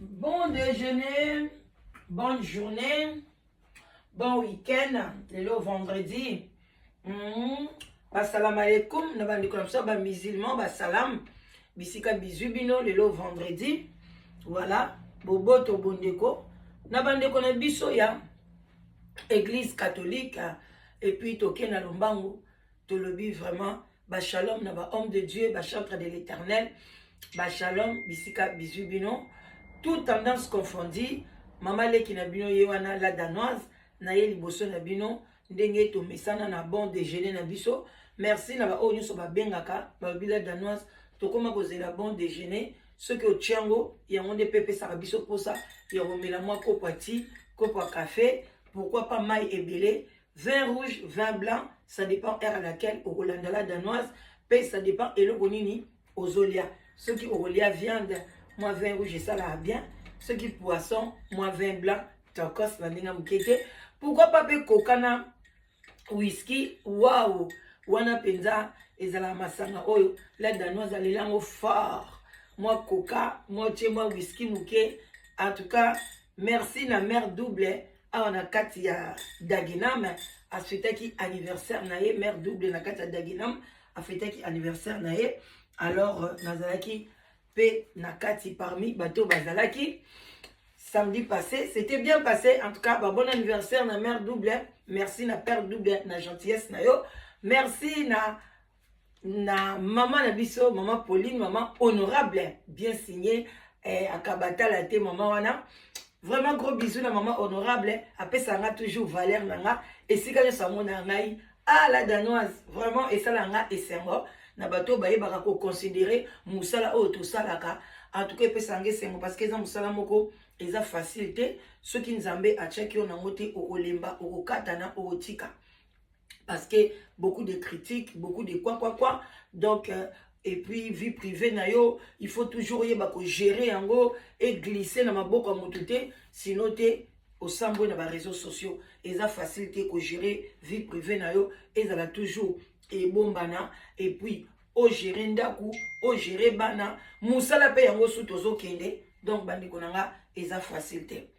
Bon déjeuner, bonne journée, bon week-end, le vendredi. Assalamu alaikum, nabandi comme ça, ba musulman, ba salam, bisika bizubino, le vendredi. Voilà, boboto bondeko, nabandi kona biso ya église catholique, et puis toke na lombango, tolobi vraiment, ba shalom, na ba homme de Dieu, ba chantre de l'éternel, ba shalom, bisika bizubino. Toute tendance confondue, maman leki na bino yewana la danoise, na ye liboso na bino, ndenge to mesana na bon déjeuner na biso. Merci na ba o nyuso ba bengaka, ba bila danoise, to koma kozela bon déjeuner, ce que au tiango, yango de pepe sa biso posa, ya romela moi kopo ati, kopo café, pourquoi pas maille ebele, vin rouge, vin blanc, ça dépend à laquelle au Rolanda la danoise, pe ça dépend et le bonini aux olia. Ceux qui au viande, moi vin rouge ça là bien, ceux qui poisson, moi vin blanc, tacos la ninga mukete. Pourquoi pas pe kokana whisky, waouh, wana penza ezala masanga oyo, la danoise alilango fort. Moi coca, moi tché moi whisky mouké. En tout cas, merci na mère double a on a kati ya Dagenham a fêté qui anniversaire nae mère double na kati ya Dagenham a fêté qui anniversaire nae. Alors nazalaki P nakati parmi bateau bazalaki samedi passé, c'était bien passé. En tout cas, bon anniversaire na mère double. Merci na père double na gentillesse na yo. Merci na maman na biso, maman Pauline, maman honorable, bien signé à Kabata la té maman wana. Vraiment gros bisous na maman honorable. Après ça nga toujours valeur nanga et si quand ça mon ngai ah la danoise vraiment et ça langa et sengo. Na bato baye baka ko considérer musala o to salaka en tout cas pe sangue sengo parce que za musala moko eza facilité ceux qui nzambe a check yo na ngote o olemba o katana o tika parce que beaucoup de critiques beaucoup de quoi donc et puis vie privée na yo il faut toujours yeba ko gérer yango et glisser na maboko motuté sinon te au sambo na ba réseaux sociaux eza facilité ko gérer vie privée na yo ezala toujours et bombana et puis au gérer ndaku au gérer bana musala pe yango sutozo kende donc bandi konanga eza facilité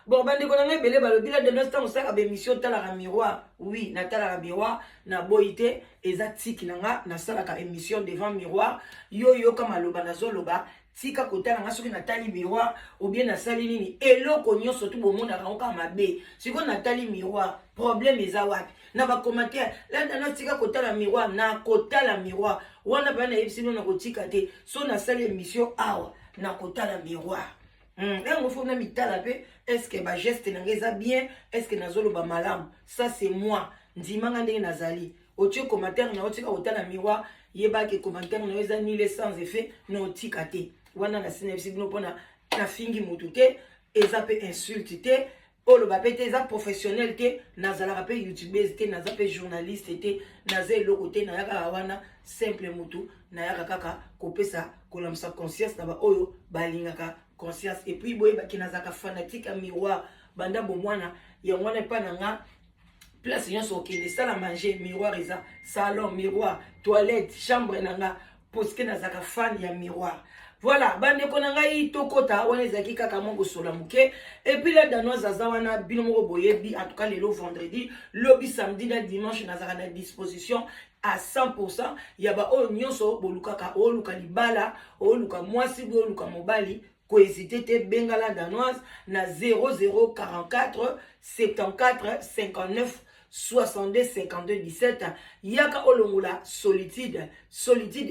bon bandi konanga belé balobi la de notre musaka be mission tala miroir oui na tala miroir na boité eza tiki nanga na sala ka émission devant miroir yo kama loba na zoloba tika kotala nga soki natali miroir ou bien na sali nini eloko nyonso tu bomona rango mabe siko natali miroir problème eza wapi na ba commentaire là dans tika kotala miroir na kotala miroir wana pa na yebisino na kotika te so na sali émission awa na kotala miroir on faut na mitala pe est-ce que ba geste na ngeza bien est-ce que nazoloba malamu ça c'est moi ndimanga ndenge nazali otie commentaire na otika kotala miroir yeba ke commentaire na eza ni les sans effet na otika te wana na sinepsi bino pona na fingi mutu te eza pe insulte te oloba pe te eza professionnel te nazalaka pe youtubeuse te naza pe journaliste te naza eloko te nayaka wana simple mutu nayaka kaka kopesa kolamisa conscience na ba oyo balingaka conscience et puis boye baki nazaka fanatique à miroir banda bomwana ya mwana pa nanga place nyonso okende sala manger miroir eza salon miroir toilette chambre nanga parce que nazaka fan ya miroir. Voilà, bande konanga yi tokota wana ezaki kaka mongo sola muke et puis la danoise azawana bino moko boyebi en tout cas le vendredi, lobby samedi na dimanche nazaka na disposition à 100%. Yaba o nyonso bolukaka o luka libala, o luka mwasi bo luka mobali ko hésiter te bengala danoise na 0044 74 59 62 52 17 yaka olongola solitude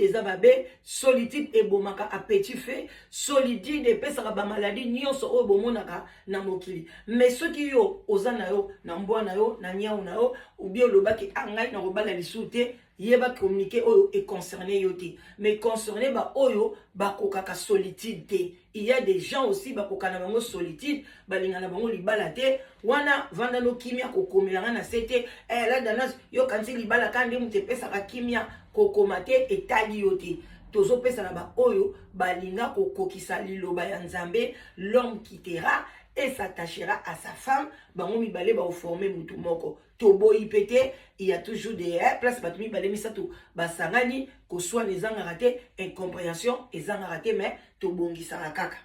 ezababe solitude ebomaka a petit fait solitude epesaka ba maladie nyonso oyo bomonaka na mokili mais soki yo oza na yo na mbwa na yo na nyau na yo ou bien olobaki angai na kobala lisu te yeba communiquer oyo et concerné yo te mais concerné ba oyo ba kokaka solitude te il y a des gens aussi ba kokana bango solitude balinga na bango libala te wana vanda no kimia kokomelanga na sete la danas yo kanti libala kande mute pesa ka kimia kokomate etali yo te tozo pesa na ba oyo balinga kokokisa liloba ya nzambe l'homme quittera et s'attachera à sa femme bango mibale ba former mutu moko tobo ipete il y a toujours des places batumi mibale misato basangani ko soit les angaraté incompréhension et angaraté mais tobongisa kaka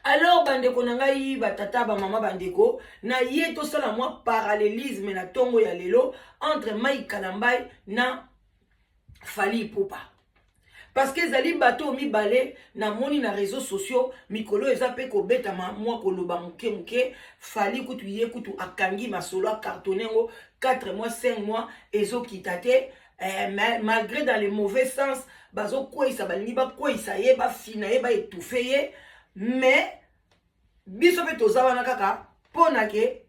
Alors bandeko na ngai batata ba mama bandeko na ye to sala moi parallélisme na tongo ya lelo entre Mai Kalambai na Fally Ipupa. Parce que zali bato mibale na moni na réseaux sociaux mikolo eza pe ko beta moi koloba muke Fally kutu ye kutu akangi masolo cartonengo 4 mois 5 mois ezo kitate malgré dans le mauvais sens bazo kwisa balingi ba kwisa ye ba fina ye ba étouffer ye mais biso pe tozawa na kaka pona ke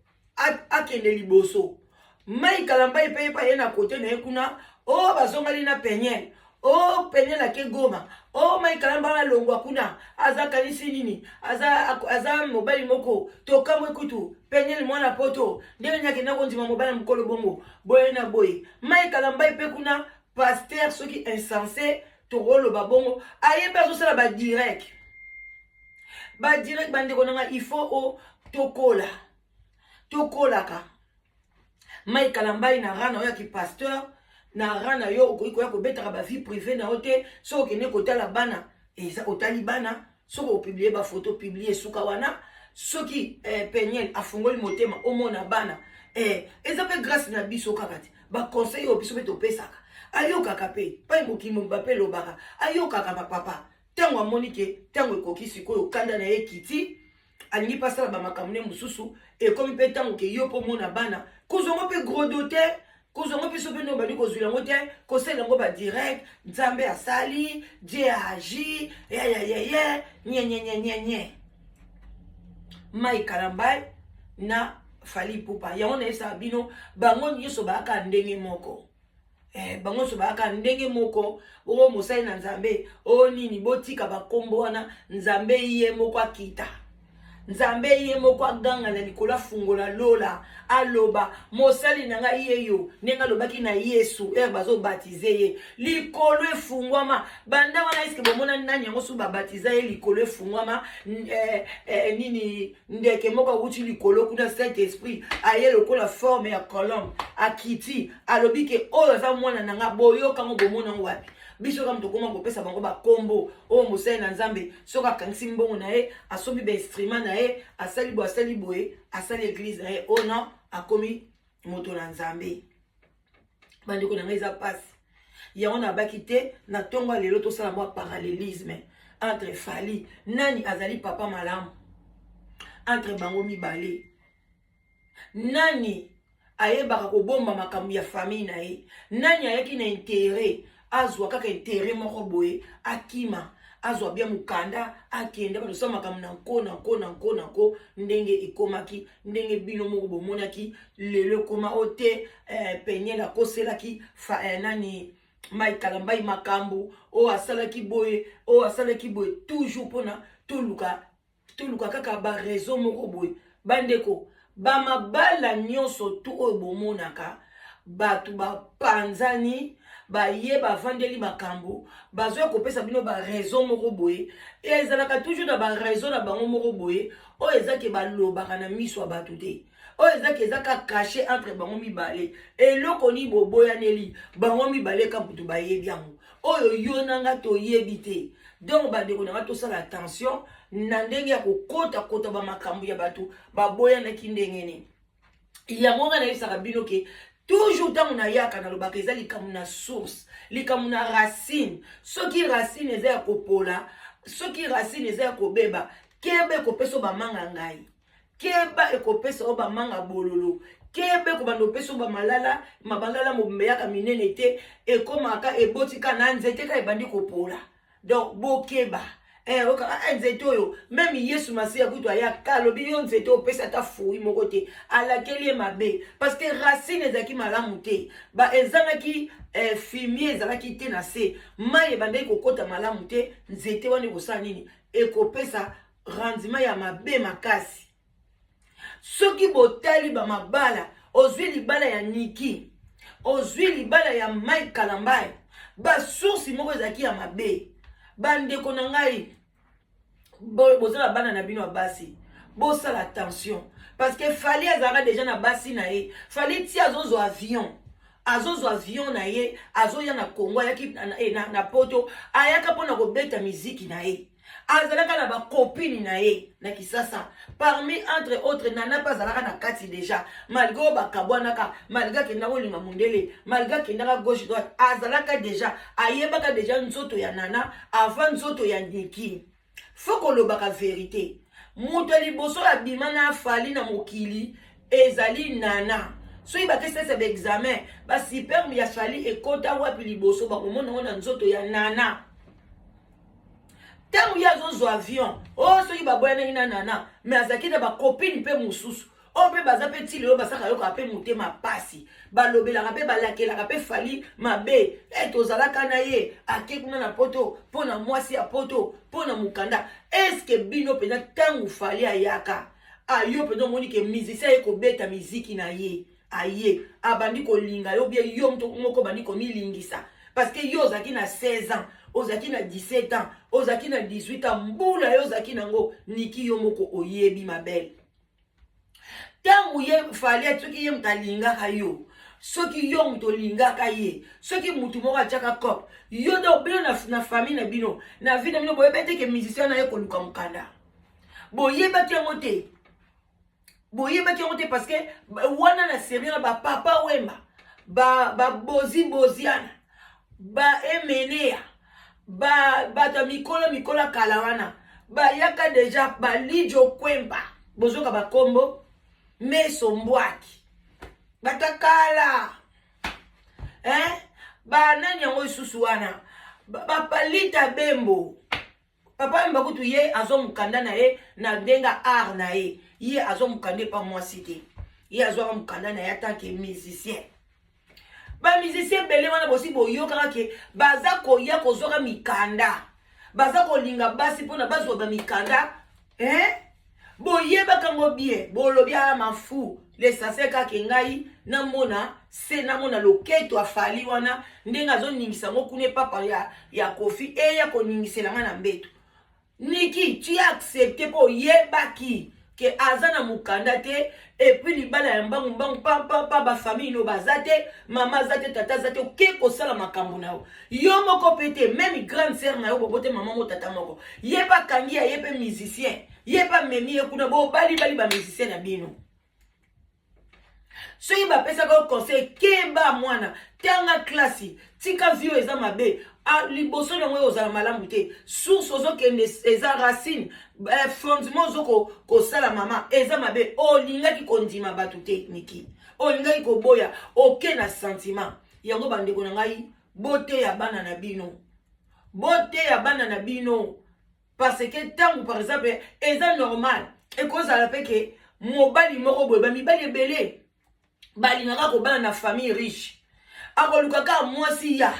akende liboso Mai Kalambai pe pa ye na côté na kuna o bazongali na penyel o penyel ake Goma o Mai Kalambai na longwa kuna aza kanisi nini aza mobali moko to kamwe kutu penyel mwana poto ndenge nyake na konjima mobali mukolo bongo boye na boye Mai Kalambai pe kuna pasteur soki insensé to rolo babongo aye bazo sala ba direct bandeko nanga il faut o tokola ka Mai Kalambai na rana oya ki pasteur na rana yo okoki ko betaka ba vie privée na ote so okene kotala bana eza otali bana so ko publier ba photo publier suka wana soki penyel afungoli motema omona bana eza pe grâce na biso kakati ba conseil o biso beto pesaka ayo kaka pe pa mokimo Mbappé lobaka ayo kaka papa tango amoni ke tango ekoki sikoyo kanda na ye kiti alingi pasala ba makamune mususu e komi pe tango ke yo po mona bana kozongo pe gros doté kozongo pe so pe no bali kozwila ngo te kosela ngo ba direct nzambe asali Dieu agi nye Mai Kalambai na Fally Ipupa yango na esa bino bango nyonso baaka ndenge moko bango so baka ndenge moko o mosai na nzambe o nini botika bakombo wana nzambe ye moko akita nzambe ye moko aganga na likola fungola lola aloba mosali nanga yeyo nenga lobaki na Yesu bazo baptize ye likolo efungwama banda wana eske bomona nani yango so babaptize ye likolo efungwama nini ndeke moko wuti likolo kuna Saint Esprit aye lokola forme ya colombe akiti alobi ke oyo za mwana nanga boyo kango bomona wapi biso kam tokoma kopesa bango ba kombo o mosai na nzambe soka kangisi mbongo na ye asobi ba instrument na ye asali boye asali église na ye non akomi moto na nzambe bandeko na ngeza passe yango na bakite na tongo lelo to sala moi parallélisme entre Fally nani azali papa malamu entre bango mibale nani ayebaka kobomba makambo ya famille na ye nani ayaki na intérêt azwa kaka intérêt moko boye akima azwa bien mukanda akende ba so makambo na nko ndenge ekomaki ndenge bino moko bomonaki lelo koma ote penyela koselaki nani Mai Kalambai makambo o asalaki boye toujours pona toluka kaka ba raison moko boye bandeko ba mabala nyonso tu oyo bomonaka batu ba panzani ba ye ba vandeli makambo bazo kopesa bino ba raison moko boye ezalaka toujours na ba raison na bango moko boye o ezaki ba lobaka na miso batu te o ezaki ezaka caché entre bango mibale eloko ni boboya neli bango mibale ka butu ba yebi yango oyo yo nanga to yebi te donc ba ndeko na to sala attention na ndenge ya kokota ba makambo ya batu baboya na kindenge ni yango nga na yisaka bino ke toujours tant na yaka na lobaka eza likamu na source likamu na racine soki racine eza ya kopola soki racine eza ya kobeba kebe kopesa bamanga ngai keba ekopesa o bamanga bololo kebe ko bando pesa ba malala mabangala mobeyaka minene te ekomaka ebotika na nzete ka ebandi kopola donc bokeba nzete oyo même Yesu Masiya kutu aya kalobi yo nzete opesa ta fui moko te alakeli mabe parce que racine ezaki malamu te ba ezangaki fumier ezalaki te na se mai ebandaki kokota malamu te nzete wana ekosala nini ekopesa rendement ya mabe makasi soki botali ba mabala ozwi libala ya Niki ozwi libala ya Mai Kalambai ba source moko ezaki ya mabe bandeko na ngai bozala bana na bino basi bosala attention parce que Fally azara déjà na basi na ye Fally ti azozo avion na ye azoya na Congo yaki na poto ayaka pona kobeta miziki na ye azalaka na ba copine na ye na Kisasa parmi entre autres nana pas azalaka na kati déjà malgré bakabwanaka malgré ke ndako linga mundele malgré ke ndaka gauche droite azalaka déjà ayebaka déjà nzoto ya nana avant nzoto ya Niki faut kolobaka vérité moto liboso ya bima na fali na mokili ezali nana soki bakesesa ba examen ba superbe ya fali ekota wapi liboso bakomona na nzoto ya nana tango ya zo avion soki baboyanaki na nana mais azalaki na bakopine mpe mosusu mpe baza mpe ti lelo basaka yoka mpe motema pasi balobelaka mpe balakelaka mpe fali mabe tozalaka na ye ake kuna na poto mpo na mwasi ya poto mpo na mokanda eske bino mpenza ntango fali ayaka ayo mpenza omoni ke musicien ye kobeta miziki na ye aye abandi kolinga yo bie yo moko bandi komilingisa parce que yo ozalaki na 16 ans ozalaki na 17 ans ozalaki na 18 ans mbula yo ozalaki nango Niki yo moko oyebi mabele tangu ye fali soki ye mutalingaka yo soki yo muto lingaka ye soki mutu moko atiaka cop yo do bino na famille na bino na vie na bino boyebete ke musicien na ye koluka mokanda boyebaki yango te parce que wana na série na ba papa wemba ba boziana ba emenea ba mikolo kala wana ba yaka déjà ba lijo kwemba bozoka ba kombo meso mbwaki batakala ba nani yango isusu wana ba palita bembo papa wemba kutu ye azomukanda na ye na ndenga art na ye ye azomukande pa mwasi te ye azomukanda na ye atanke musicien ba musicien bele wana bosi boyokaka ke baza koya kozoka mikanda baza kolinga basi mpona bazwa ba mikanda boyebaka ngo bien bolobi ala mafu lesase kaka ngai namona loketo afali wana ndenge azoningisa ngo kuna papa ya kofi eya koningisela nga na mbeto Niki tu as accepté po yebaki ke aza na mukanda te et puis libala ya mbangu papa ba famille no bazate mama zate tata zate ke kosala makambo na yo moko pete même grande sœur na yo bobote mama mo tata moko yeba kangi ya yepe musicien yeba memi ekuna bo bali ba musicien na bino soki bapesa ko conseil keba mwana tanga klasi tika vio eza mabe liboso nango ozala malamu te source ozokende eza racine fondement ozoko kosala mama eza mabe olingaki kondima bato te Niki olingaki koboya oke na sentiment yango bandeko na ngai bote ya bana na bino parce que tango par exemple eza normal ekozala pe ke mobali moko boye bamibali ebele balingaka kobana na famille riche akolukaka mwasi ya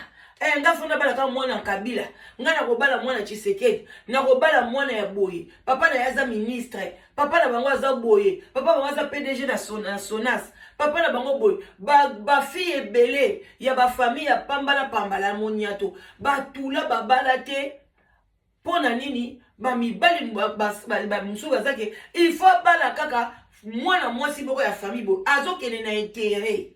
nga fona bala ka mwana Kabila nga na kobala mwana Tshisekedi na kobala mwana ya boye papa na yaza ministre papa na bango aza boye papa bango aza PDG na Sonas papa na bango boye ba fille ebele ya ba famille ya pambala moniato batula babala te pona nini ba mibali ba musu bazake il faut bala kaka mwana mwasi boko ya famille bo azokene na intérêt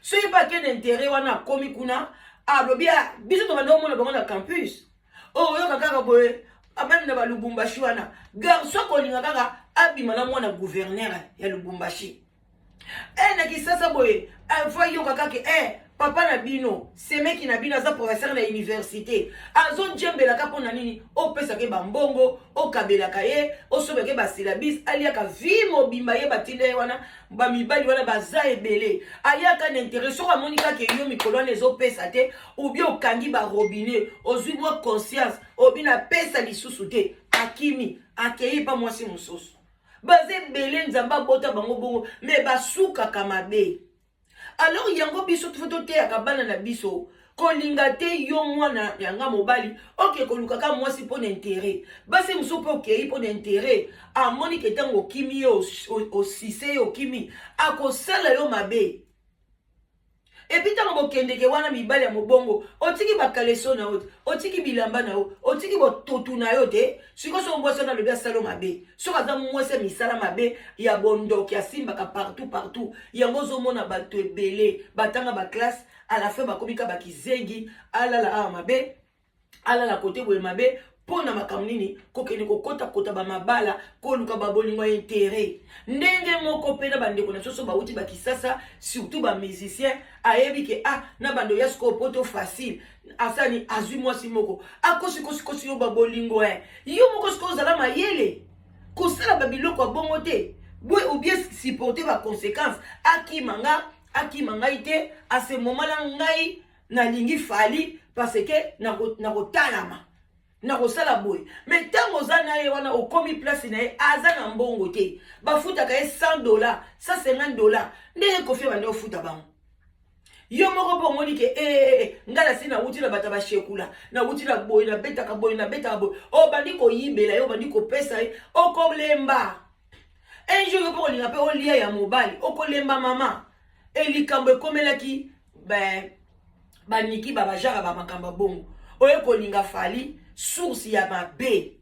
so yeba ke na intérêt wana komi kuna alobia biso to bando mona bango na campus yoka kaka boye abani na Lubumbashi wana garso kolinga kaka abima na mwana gouverneur ya Lubumbashi na Kisasa boye fois yoka kaka papa na bino semeki na bino aza professeur na université azo djembelaka mpona nini opesaka bambongo okabelaka ye osobeke basilabis aliaka vi mobimba ye batinda ye wana bamibali wana baza ebele ayaka na intérêt soko amoni kaka yo mikolo wana ezopesa te obi okangi barobine ozwi mwa conscience obi na pesa lisusu te akimi akei pa mwasi mosusu baza ebele nzambe abota bango bongo me basukaka mabe. Alors yango biso tufoto te akabana na biso kolinga te yo mwana yanga mobali oke kolukaka mwasi pona intérêt basi musopo okei pona intérêt amoni ke tango kimi yo osise yo kimi akosala yo mabe epi tango bokendeke wana mibali ya mobongo otiki bakaleso na yo otiki bilamba na yo otiki botutu na yo te siko so mbwasa na lobi asala mabe soki aza mwasi misala mabe ya bondoki asimbaka partout yango ozomona bato ebele batanga baklasse à la fin bakomika bakizengi alala awa mabe alala kote boye mabe pona makambo nini kokende kokota kota ba mabala koluka ba bolingo intérêt ndenge moko pena bandeko na soso bauti bakisasa surtout ba musicien ayebi ke na bando ya sko poto facile asani azui mwasi moko akosi yo ba bolingo yo moko sko zala mayele kosala ba biloko bongo te boy ou bien supporter ba conséquences akimanga ite à ce moment là ngai na lingi fali parce que na kotalama na kosala boy mais tango zana ye wana okomi place na ye aza na mbongo te bafuta ka ye $100 $150 ndenge kofi bande ofuta bango yo moko po ngoni ke ngala sina uti na bata ba shekula na uti na boy na beta ka boy o bandi ko yibela yo bandi ko pesa o ko lemba un jour yo po linga pe o lia ya mobile o ko lemba mama elikambo ekomelaki baniki babajara ba makamba bongo oye kolinga fali source ya mabe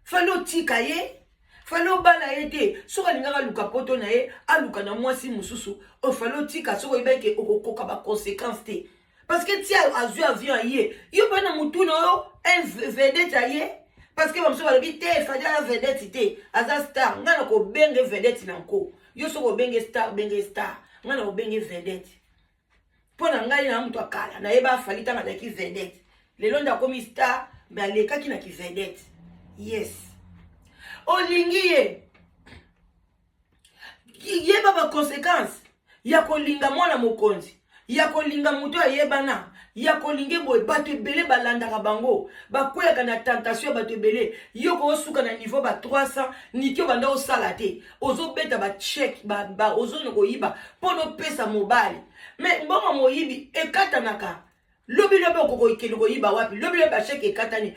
falo tika ye falo bala ye te soka lingaka luka poto na ye aluka na mwasi mususu o falo tika soko ibeke okokoka ba conséquences te parce que ti azui avion ye yo bana mutuna yo un vedette ye parce que bamso balobi te fadi la vedette te aza star ngana ko benge vedette nanko yo soko benge star ngana ko benge vedette pona ngai na mtu akala na yeba fali tanga na ki vedette lelo nda komi star mais aleka ki na ki vedette yes olingiye yeba ba conséquences ya kolinga mwana mokonzi ya kolinga muto ayebana ya kolinge boy bato ebele balandaka bango bakweyaka na tentation bato ebele yo ko suka na niveau ba 300 nikyo banda osala te ozobeta ba check ba ozone koyiba pono pesa mobile mais mbongo moyibi ekatanaka lobi okoko ikende koyiba wapi lobi ba check ekatani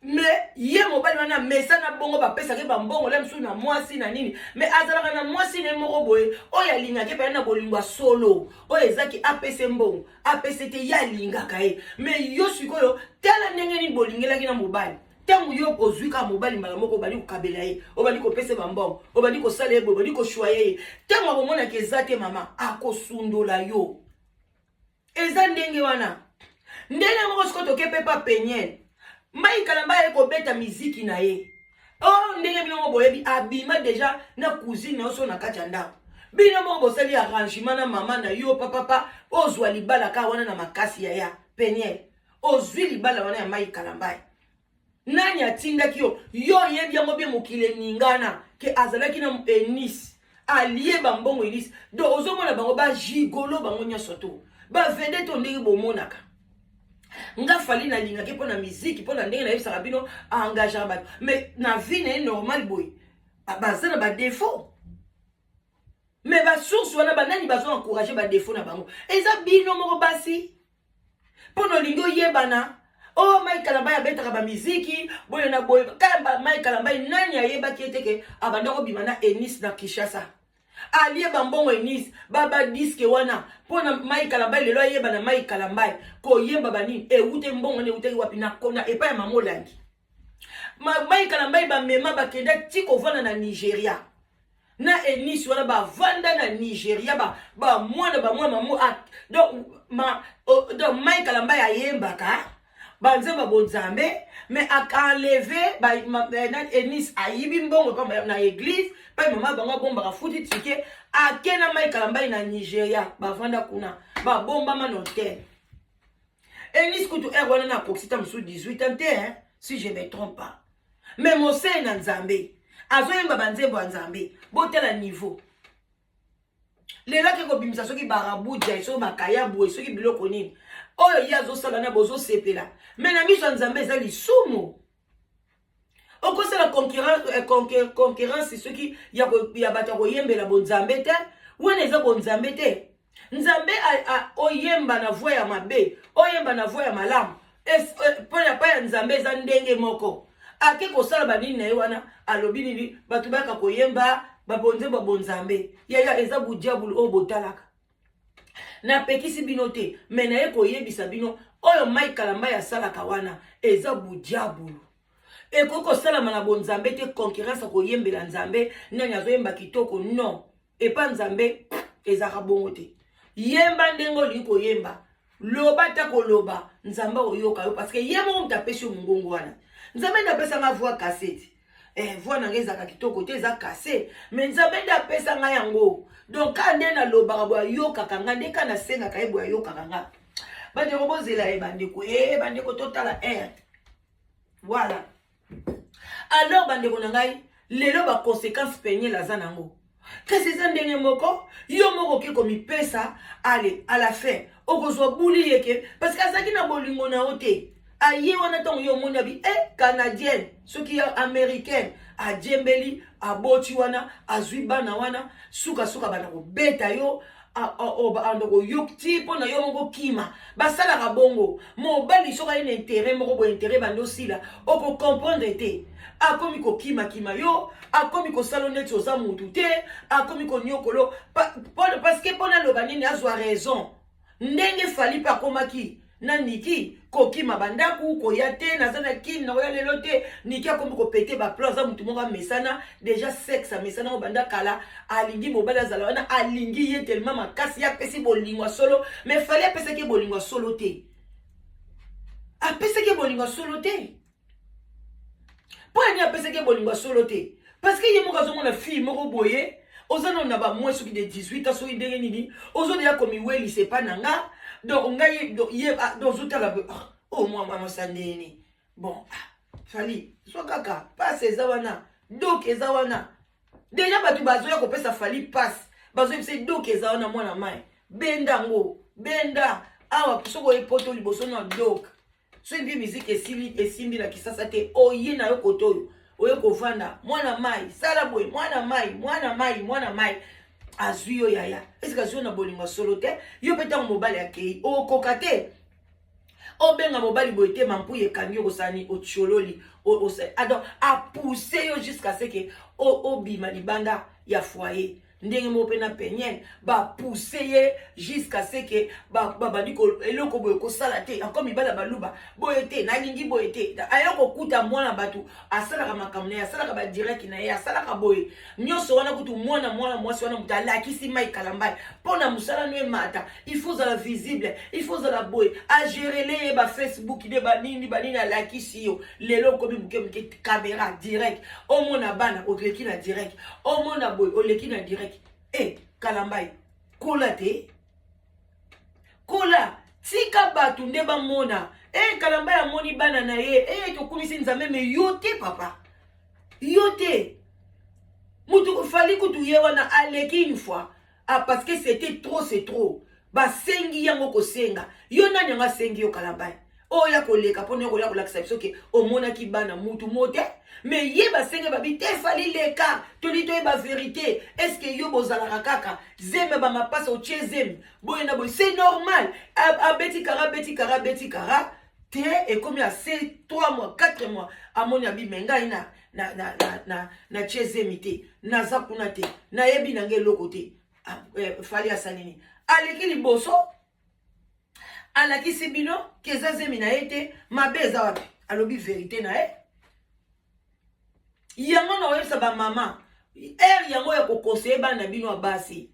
mais ye mobile wana mesa na bongo ba pesa ke ba mbongo le msu na mwasi na nini mais azalaka na mwasi ne moko boye oya linga ke pa na bolingwa solo oya ezaki apese mbongo apese te ya linga kae mais yo sikoyo tala ndenge ni bolingelaki na mobile tangu yo kozwika mobile mbala moko bali kokabela ye obali kopese ba mbongo obali kosala ye obali koshwaye ye tangu akomona ke ezate mama akosundola yo eza ndenge wana ndenge moko sikoto ke pepa penyel Mai kalamba eko beta miziki na ye. Ndenge bino mo boyebi abima deja na cousine na oso na kachanda. Bino mo bosali arrangement na mama na yo papa ozwa libala ka wana na makasi ya penyel. Ozwi libala wana ya mai kalamba. Nani atinda kiyo yo yebi yango bie mokile ningana ke azalaki na Enis. Aliye bambongo Enis. Do ozo mona bango ba jigolo bango nya soto. Ba vedette ndenge bomonaka. Nga fali na linga ke pona musique pona ndenge na yebisa bino engagement bato mais na vie ne normal boy bazana ba défaut mais ba source wana banani bazo encourager ba défaut na bango eza bino moko basi pona lingo yebana mai kalamba ya betaka ba musique boy na boy kamba mai kalamba nani ayeba kieteke abandako bimana Enis na Kishasa aliye bambongo Enis baba diske wana pona mai kalamba lelo yeba na mai kalamba ko yemba bani ewute mbongo ne uteki wapi na kona epa ya mamolangi mai kalamba ba mema bakenda tiko vana na Nigeria na Enis wana ba vanda na Nigeria ba mwana mamu donc mai kalamba ya yemba ka banzemba bonzambe mais akanlever na Enis ayibi mbongo kama na église pa mama bango bomba ka futi tike akena mai kalamba na Nigeria bavanda kuna ba bomba manotel Enis kutu wana na koksita msu 18 ans si je me trompe pas mais mose na nzambe azoyemba banzembo nzambe botela niveau lela ke ko bimisa soki barabuja so makaya boye soki biloko nini oyo yazo sala na bozo sepela mais na miso nzambe za lisumu okosala concurrence soki ya bato koyembela bonzambe te wana eza bonzambe te nzambe oyemba na voix ya mabe oyemba na voix ya malamu pona pa ya nzambe eza ndenge moko ake kosala banini na ye wana alobi nini bato baka koyemba babonze babonzambe yaya eza budiabulu oyo botalaka na pekisi bino te me na ye koyebisa bino oyo mai kalamba ya salaka wana eza budiabulu ekoko salama na bonzambe te concurrence koyembela nzambe nani azoyemba kitoko non epa nzambe ezaka bongo te yemba ndengo liko yemba loba ta koloba nzamba oyoka yo parce que yemo mtapesi mungongo wana nzambe ndapesa nga voix cassette voix na nga ezaka kitoko te eza cassé mais nzambe ndapesa nga yango donc ka nde nalobaka boya yokaka nga nde ka nasengaka ye boya yokaka nga bandeko bozela ye bandeko totala voilà alors bandeko na ngai lelo baconséquence penyele aza nango kasi eza ndenge moko yo moko oke komipesa ale à la fin okozwa buli yeke parce que azalaki na bolingo na yo te aye wana ntango yo omoni abi canadienne soki ya américaine ajembeli aboti wana azwi bana wana suka bana kobeta yo andoko yo ti mpo na yo moko kima basalaka bongo mobali soki aye na intérêt moko boye intérêt bando osila okocomprendre te akomi kokima yo akomi kosala neti oza mutu te akomi konyokolo parce que mpona loba nini azwa raison ndenge fali mpe akomaki na niki kokima bandaku koya te naza na kini na koya lelo te niki akomi kopete baplan aza mutu moko amesana déjà sexe amesana obanda kala alingi mobali azala wana alingi ye tellement makasi ye apesi bolingo solo mais fali apesaki bolingo solo te apesaki bolingo solo te mpo ani apesaki bolingo solo te parce que ye moko azomona fille moko boye ozana na ba moins soki de 18 ans soki ndenge nini ozodeya komiwelisa epa na nga donc ngai ye donc ozotala oh moi mama sandeni bon fali so kaka passe eza wana donc eza wana deja bato bazoya kopesa fali passe bazoyebisa donc eza wana mwana mai benda ngo benda awa soko epoto liboso na donc soki mpe miziki esimbi na kisasa te oye na yo koto oyo oye kovanda mwana mai sala boye mwana mai azwi yo yaya esika azwi yo na bolingo solo te yo mpe ntango mobali akei okoka te obenga mobali boye te mampuye ekangi yo kosani otiololi donc apousse yo jusqu'à ce que obima libanda ya foyer ndenge mo pe na penyele bapousse ye jusqu'à ce que babandi eloko boye kosala te encore mibala baluba boye te nalingi boye te ayo kokuta mwana bato asalaka makambo na ye asalaka badirect na ye asalaka boye nyonso wana kutu mwana mwasi wana moto alakisi mai kalambai mpo na mosala no emata il faut ozala visible il faut ozala boye agerele ye bafacebook nde banini alakisi yo lelo okomi moke caméra direct omona bana oleki na direct omona boye oleki na direct kalambai kola te kola tika bato nde bamona kalambai amoni bana na ye tokumisi nzambe me yo te papa yo te mutu kofali kutu ye wana aleki une fois parce que c'était trop c'est trop basengi yango kosenga yo nani yango asengi yo kalambai oya koleka mpona yo kolia kolakisa biso ke omonaki bana mutu mote mais ye basenge babi te fali leka toli toyeba vérité est ce que yo bozalaka kaka zeme bamapasa otie zeme boye na boye c'est normal abeti kara te ekomi ase 3 mois 4 mois amoni abi me ngai na tie zeme te naza kuna te nayebi na ngai eloko te fali asalini aleki liboso alakisi bino keza zemi na ye te mabe eza wapi alobi vérité na ye yango na oyebisa bamama yango ya kokonseye bana bino ya basi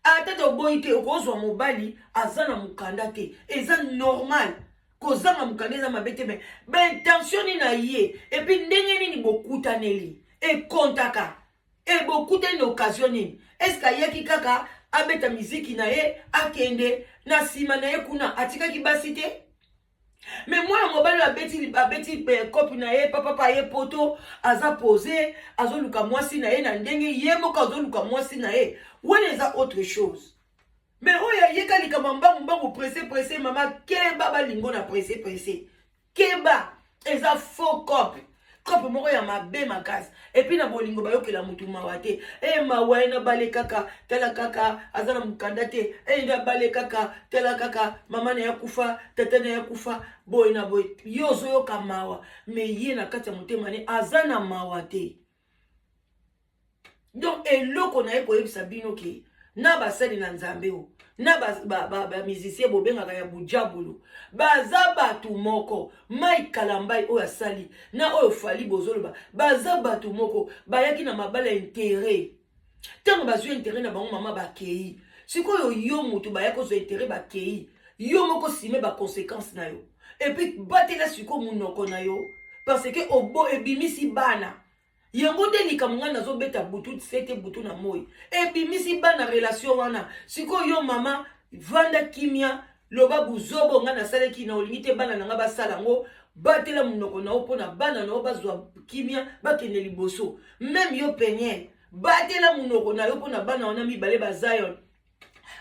ata toboyi te okozwa mobali aza na mokanda te eza normal kozanga mokanda eza mabe te me baintention nini na ye epuis ndenge nini bokutaneli ekontaka bokutani na occasion nini eske ayaki kaka abeta miziki na ye akende na nsima na ye kuna atikaki basi te mais mwana mobali abeti kopi na ye papa ye poto aza pose azoluka mwasi na ye na ndenge ye moko azoluka mwasi na ye wana eza autre chose mais oyo ayeka likama mbangu presse mama keba balingo na presse keba eza faux kope moko ya mabe makasi epi na bolingo bayokela mutu mawa te mawa na bale kaka tala kaka aza na mukanda te na bale kaka tala kaka mama na ya kufa tata na ya kufa boy na boy yo zoyoka mawa me ye na kati ya motema ne aza na mawa te donc eloko na ye koyebisa bino ke na basali na nzambe o na musicien bobengaka ya bujabulu baza batu moko mai kalambai oyo asali na oyo fali bozoloba baza batu moko bayaki na mabala intérêt ntango bazwi intérêt na bango mama bakei sikoyo yo mutu bayaki kozwa intérêt bakei yo moko sime baconséquence na yo epuis batela siko munoko na yo parce que obo ebimisi bana yango nde likambo ngai nazobeta butu sete butu na moi ebimisi bana relation wana sikoyo yo mama vanda kimia loba buzobo ngai nasalaki na olingi te bana na ngai basala yango batela monoko na yo mpo na bana na yo bazwa kimia bakende liboso meme yo penyele batela monoko na yo mpo na bana wana mibale baza yo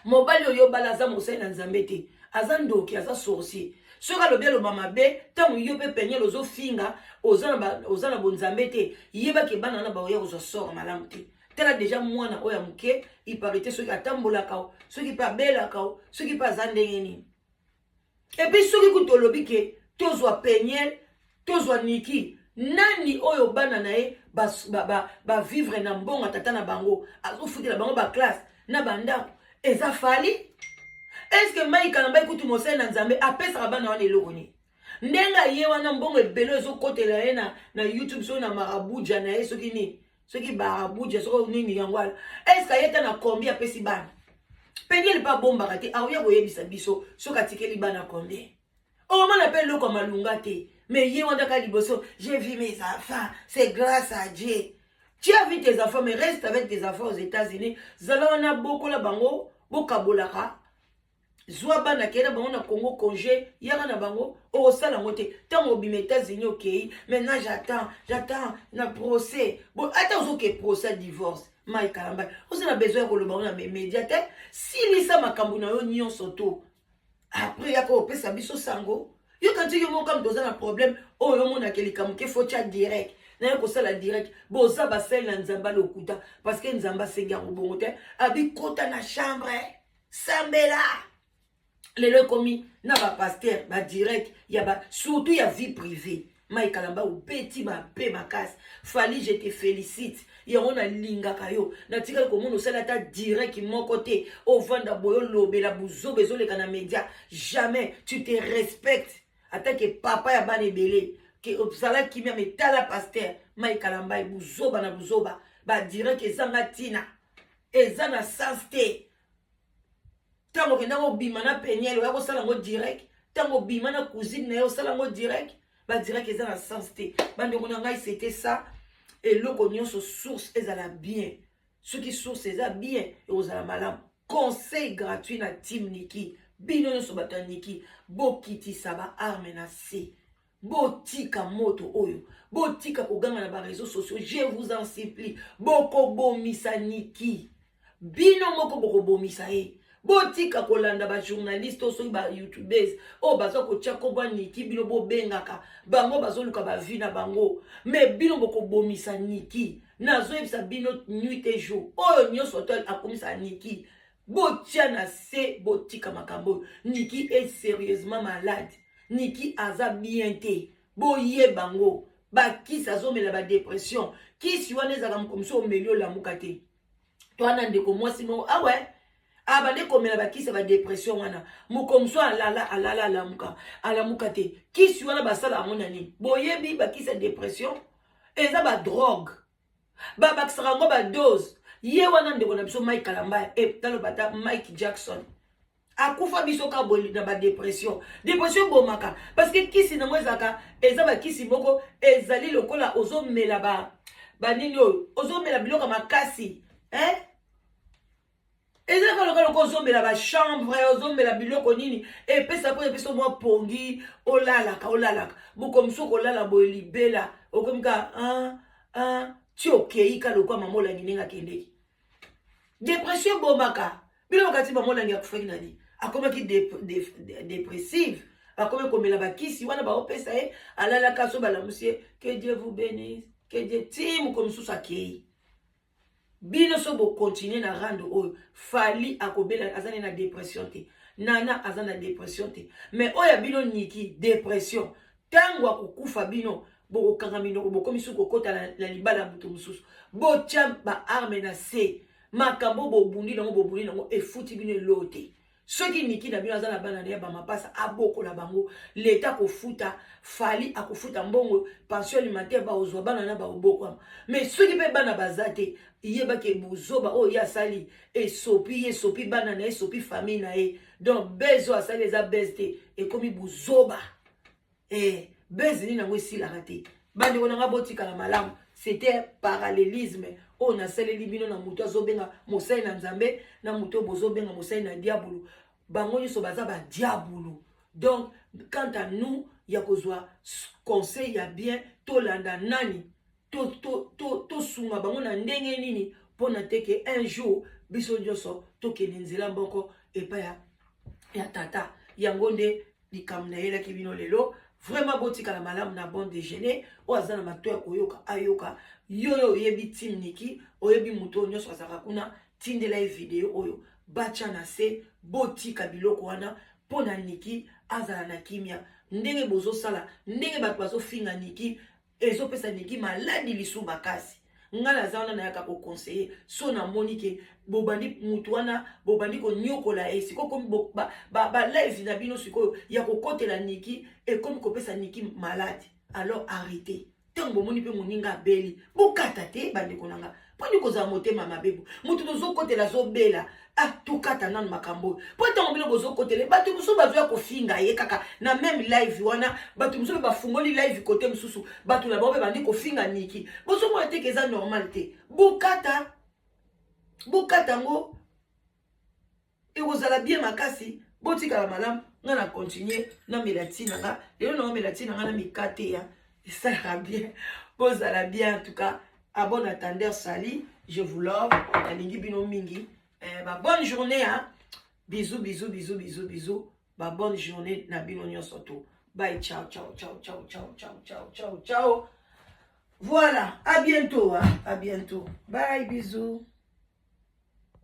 mobali oyo bala aza mosali na nzambe te aza ndoki aza sorcier soki alobi aloba mabe ntango yo mpe penyele ozofinga oza na bonzambe te yebaki bana wana baoya kozwa sora malamu te tala deja mwana oyo ya moke ipari te soki atambolaka o soki mpe abelaka o soki mpe aza ndenge nini epui soki kutu olobi ke tozwa penyele tozwa niki nani oyo bana na ye bavivre na mbongo tata na bango azofutela bango baklasse na bandako eza fali eske mai kalamba ekutu mosali na nzambe apesaka bana wana eloko nini ndenga ye wana mbongo ebele ezokotela ye na youtube soki na marabuja na ye soki nini soki barabuja soki nini yango wana eske ayeta na kombi apesi bana penyele mpe abombaka te akoya koyebisa biso soki atikeli bana combien omona mpe eloko ya malunga te mais ye wana ka liboso j'ai vu mes enfants c'est grâce à Dieu. Tu as vu tes enfants mais reste avec tes enfants aux États-Unis zala wana bokola bango bokabolaka zwa bana kena bango na Congo congé yaka na bango osala ngo te tango obima États-Unis okei maintenant j'attends na procès bon ata ozoke procès divorce mai kalamba osala besoin ya koloba ngo na média te silisa makambo na yo nyonso to après yaka opesa biso sango yo kanti yo moko mtoza na problème oyo omonaka likambo ke faut tia direct na yo kosala direct boza basali na nzamba lokuta parce que nzamba asengi yango bongo te abikota na chambre sambela lelo ekomi na bapaster badirect surtout ya vie privée mai kalamba obeti mabe makasi fali je te félicite yango nalingaka yo natikali komona osala ata direct moko te ovanda boyo lobela buzoba ezoleka na média jamais tu te respectes atake papa ya bana ebele ke osala kimia metala paster mai kalamba buzoba na buzoba badirect ezanga ntina eza na sens te tango kenda obima na penyele oya kosala ngo direct tango obima na cousine na yo osala ngo direct badirect eza na sens te bandeko na ngai c'était ça eloko nyonso source ezala bien soki source eza bien ekozala malamu conseil gratuit na team Niki bino nyonso bato ya Niki bokitisa baarme na se botika moto oyo botika koganga na bareseau sociaux je vous en supplie bokobomisa Niki bino moko bokobomisa ye botika kolanda ba journaliste osoki ba youtubers o bazo kotia kobwa Niki bino bobengaka bango bazoluka ba vie na bango mais bino bokobomisa Niki nazoyebisa bino nuit et jour oyo nyonso to akomisa Niki botia na se botika makambo Niki est sérieusement malade Niki aza bien te boye bango bakisi azomela ba dépression kisi wana ezaka mokomso omelio lamuka te toana ndeko mwasi mo ah ouais abande komela bakisi ba dépression wana mokomso alala alamuka te kisi wana basala amona nini boyebi bakisi dépression eza ba drogue bakisaka ngo ba dose ye wana ndeko na biso Mike Kalamba talo bata Mike Jackson akufa biso ka boli na ba dépression bomaka parce que kisi nango ezaka eza ba kisi moko ezali lokola ozomela ba nini oyo ozomela biloko makasi ezaka lokola ozomela ba chambre ozomela biloko nini epesa po epeso mwa pongi olalaka bokomso kolala boye libela okomika ti okei ka lokwa mamolangi ndenge akendeki dépression bomaka biloko kati mamolangi akufaki nani akomaki dépressive akomi komela bakisi wana baopesa ye alalaka so balamusi ye que Dieu vous bénisse que Dieu timu komisusu akei bino so bo continuer na rando oyo fali akobela azana na dépression te nana azana dépression te mais oya bino Niki dépression tango akokufa bino bokokanga minoko bokomisu kokota na libala buto mususu botia ba arme na se makambo bobundi nango efuti bino elote soki Niki na bino azana bana na ba mapasa aboko la bango leta kofuta fali akofuta mbongo pension alimentaire ba ozwa bana na ba oboko mais soki pe bana bazate yeba ke buzoba o ya sali esopi bana na esopi famille na e donc bezo asali eza bezte e komi buzoba bezi ni nango esila rate bande ko nanga botika la malamu c'était parallélisme on a saleli bino na muto azobenga mosai na nzambe na muto bozobenga mosai na diabolo bango nyonso baza ba diabolo. Donc quant à nous ya kozwa conseil ya bien to landa nani to sunga bango na ndenge nini pona teke un jour biso nyonso to kenenzela mboko epa ya tata yango nde likamna yela ki bino lelo. Vraiment botika la malamu na bon déjeuner o azana mato ya koyoka ayoka yoyo oyebi team Niki oyebi muto nyonso azaka kuna tindela video oyo bacha na se botika biloko wana pona Niki azala na kimia ndenge bozo sala ndenge bato bazo finga Niki ezopesa Niki maladi lisu makasi ngala zaona na yaka ko conseiller so na monike bobandi mutu wana bobandi ko nyokola esi ko comme ba live na bino siko ya ko kotela Niki et comme ko pesa Niki malade. Alors arrêtez tango moni pe moninga beli bokata te bande konanga poni ko za motema mabebu mutu tozo kotela zo bela tukata nan makambo po tango bino bozo kotele batu muso bazo ya kofinga ye kaka na même live wana batu muso ba fungoli live kote mususu batu na bobe bandi kofinga Niki bozo mo te keza normal te bokata ngo e ozala bien makasi botika la malam ngana continuer na melatina nga lelo na melatina nga na mikate ya ça ira bien bozala bien en tout cas abon attendeur sali je vous love alingi bino mingi bonne journée hein. Bisous ba bonne journée na bino nyonso to bye ciao voilà à bientôt bye bisous.